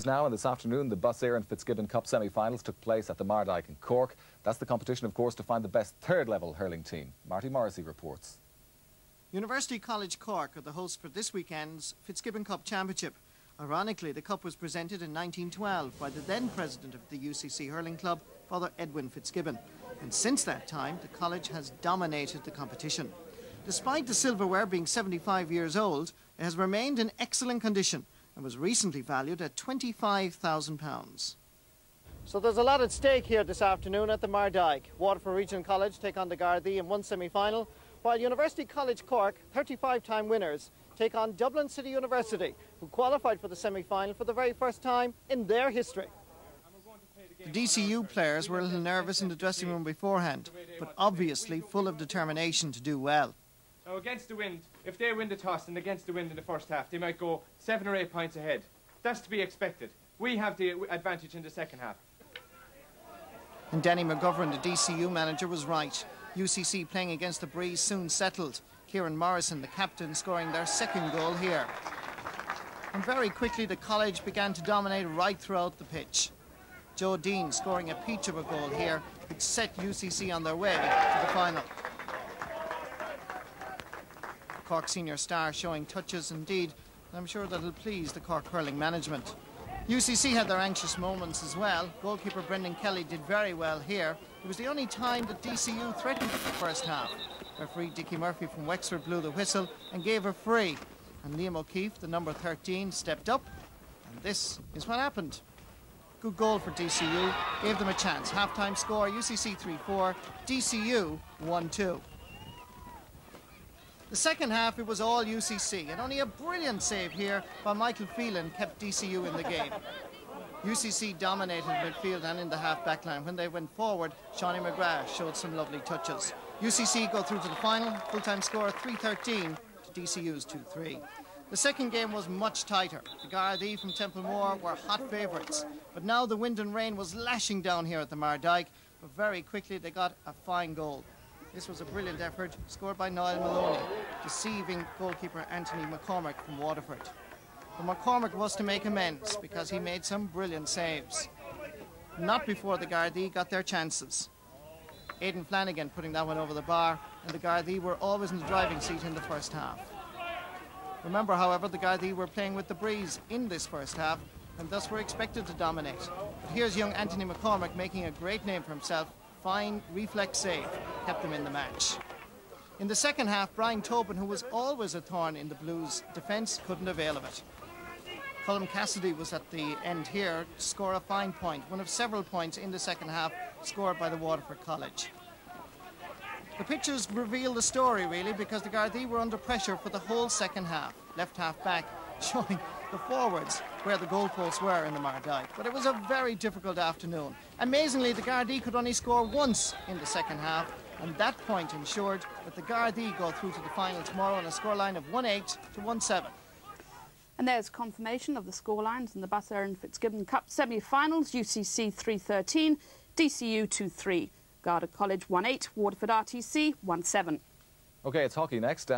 Now, and this afternoon, the Bus Air and Fitzgibbon Cup semi-finals took place at the Mardyke in Cork. That's the competition, of course, to find the best third-level hurling team. Marty Morrissey reports. University College Cork are the hosts for this weekend's Fitzgibbon Cup Championship. Ironically, the cup was presented in 1912 by the then president of the UCC hurling club, Father Edwin Fitzgibbon. And since that time, the college has dominated the competition. Despite the silverware being 75 years old, it has remained in excellent condition and was recently valued at £25,000. So there's a lot at stake here this afternoon at the Mardyke. Waterford Regional College take on the Gardaí in one semi-final, while University College Cork, 35-time winners, take on Dublin City University, who qualified for the semi-final for the very first time in their history. The DCU players were a little nervous in the dressing room beforehand, but obviously full of determination to do well. Now, against the wind, if they win the toss and against the wind in the first half, they might go 7 or 8 points ahead. That's to be expected. We have the advantage in the second half. And Danny McGovern, the DCU manager, was right. UCC playing against the breeze soon settled. Kieran Morrison, the captain, scoring their second goal here. And very quickly the college began to dominate right throughout the pitch. Joe Dean scoring a peach of a goal here, which set UCC on their way to the final. Cork senior star showing touches indeed, and I'm sure that'll please the Cork hurling management. UCC had their anxious moments as well. Goalkeeper Brendan Kelly did very well here. It was the only time that DCU threatened the first half. Referee Dickie Murphy from Wexford blew the whistle and gave a free. And Liam O'Keefe, the number 13, stepped up, and this is what happened. Good goal for DCU, gave them a chance. Half-time score, UCC 3-4, DCU 1-2. The second half, it was all UCC, and only a brilliant save here by Michael Phelan kept DCU in the game. UCC dominated midfield and in the half-back line. When they went forward, Shawnee McGrath showed some lovely touches. UCC go through to the final, full-time score 3-13 to DCU's 2-3. The second game was much tighter. The Gardaí from Templemore were hot favourites, but now the wind and rain was lashing down here at the Mardyke, but very quickly they got a fine goal. This was a brilliant effort, scored by Niall Maloney, deceiving goalkeeper Anthony McCormick from Waterford. But McCormick was to make amends because he made some brilliant saves. Not before the Gardaí got their chances. Aidan Flanagan putting that one over the bar, and the Gardaí were always in the driving seat in the first half. Remember, however, the Gardaí were playing with the breeze in this first half, and thus were expected to dominate. But here's young Anthony McCormick making a great name for himself. Fine reflex save kept them in the match. In the second half, Brian Tobin, who was always a thorn in the Blues' defence, couldn't avail of it. Colm Cassidy was at the end here to score a fine point, one of several points in the second half scored by the Waterford College. The pictures reveal the story, really, because the Gardaí were under pressure for the whole second half. Left half back, showing the forwards where the goalposts were in the Mardyke. But it was a very difficult afternoon. Amazingly, the Gardaí could only score once in the second half, and that point ensured that the Gardaí go through to the final tomorrow on a scoreline of 1-8 to 1-7. And there's confirmation of the scorelines in the Bus Air and Fitzgibbon Cup semi-finals. UCC 3-13, DCU 2-3. Garda College 1-8, Waterford RTC 1-7. OK, it's hockey next.